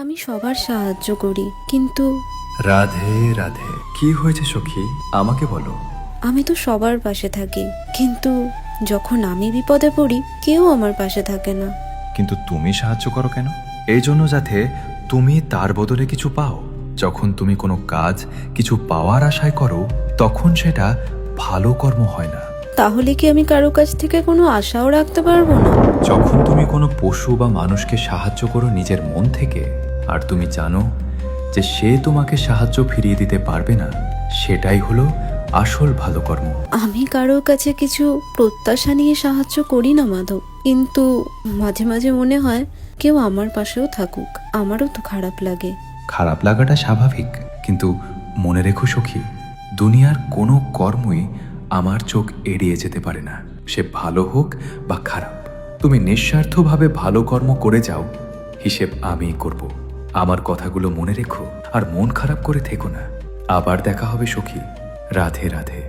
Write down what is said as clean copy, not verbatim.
আমি সবার সাহায্য করি, কিন্তু রাধে রাধে। কি হয়েছে সখী, আমাকে বলো। আমি তো সবার পাশে থাকি, কিন্তু যখন আমি বিপদে পড়ি কেউ আমার পাশে থাকে না। কিন্তু তুমি সাহায্য করো কেন? এই জন্য যাতে তুমি তার বদলে কিছু পাও। যখন তুমি কোনো কাজ কিছু পাওয়ার আশায় করো, তখন সেটা ভালো কর্ম হয় না। তাহলে কি আমি কারো কাছ থেকে কোনো আশাও রাখতে পারবো না? যখন তুমি কোনো পশু বা মানুষকে সাহায্য করো নিজের মন থেকে, আর তুমি জানো যে সে তোমাকে সাহায্য ফিরিয়ে দিতে পারবে না, সেটাই হলো আসল ভালো কর্ম। আমি কারোর কাছে কিছু প্রত্যাশা নিয়ে সাহায্য করি না মাধব, কিন্তু মাঝে মাঝে মনে হয় কেউ আমার পাশেও থাকুক, আমারও তো খারাপ লাগে। খারাপ লাগাটা স্বাভাবিক, কিন্তু মনে রেখো সখী, দুনিয়ার কোনো কর্মই আমার চোখ এড়িয়ে যেতে পারে না, সে ভালো হোক বা খারাপ। তুমি নিঃস্বার্থভাবে ভালো কর্ম করে যাও, হিসেব আমিই করব। আমার কথাগুলো মনে রেখো, আর মন খারাপ করে থেকো না। আবার দেখা হবে সখী। রাধে রাধে।